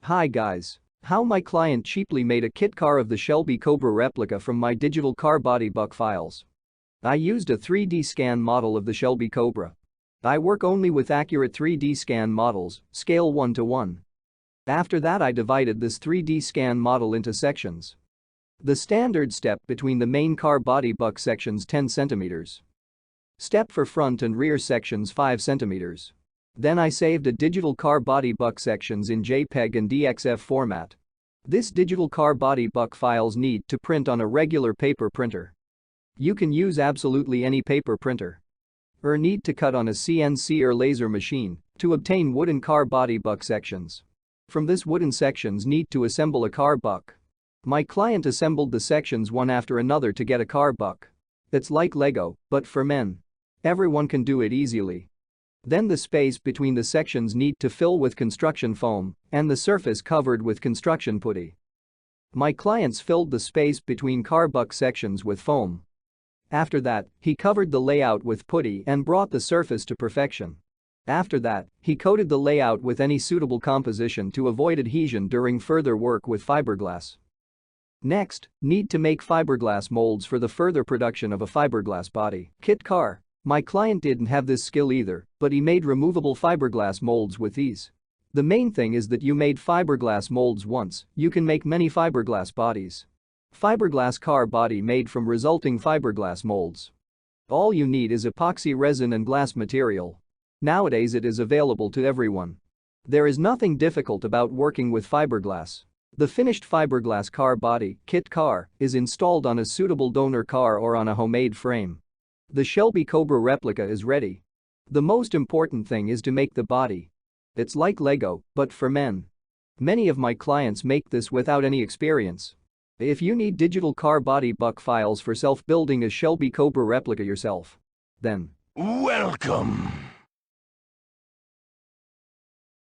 Hi guys. How my client cheaply made a kit car of the Shelby Cobra Replica from my digital car body buck files. I used a 3D scan model of the Shelby Cobra. I work only with accurate 3D scan models, scale 1:1. After that I divided this 3D scan model into sections. The standard step between the main car body buck sections 10 cm. Step for front and rear sections 5 cm. Then I saved a digital car body buck sections in JPEG and DXF format. This digital car body buck files need to print on a regular paper printer. You can use absolutely any paper printer. Or need to cut on a CNC or laser machine to obtain wooden car body buck sections. From this wooden sections need to assemble a car buck. My client assembled the sections one after another to get a car buck. It's like Lego, but for men. Everyone can do it easily. Then the space between the sections need to fill with construction foam and the surface covered with construction putty. My clients filled the space between car buck sections with foam. After that, he covered the layout with putty and brought the surface to perfection. After that, he coated the layout with any suitable composition to avoid adhesion during further work with fiberglass. Next, need to make fiberglass molds for the further production of a fiberglass body kit car. My client didn't have this skill either, but he made removable fiberglass molds with ease. The main thing is that you made fiberglass molds once, you can make many fiberglass bodies. Fiberglass car body made from resulting fiberglass molds. All you need is epoxy resin and glass material. Nowadays it is available to everyone. There is nothing difficult about working with fiberglass. The finished fiberglass car body kit car is installed on a suitable donor car or on a homemade frame. The Shelby Cobra Replica is ready. The most important thing is to make the body. It's like Lego, but for men. Many of my clients make this without any experience. If you need digital car body buck files for self-building a Shelby Cobra Replica yourself, then Welcome.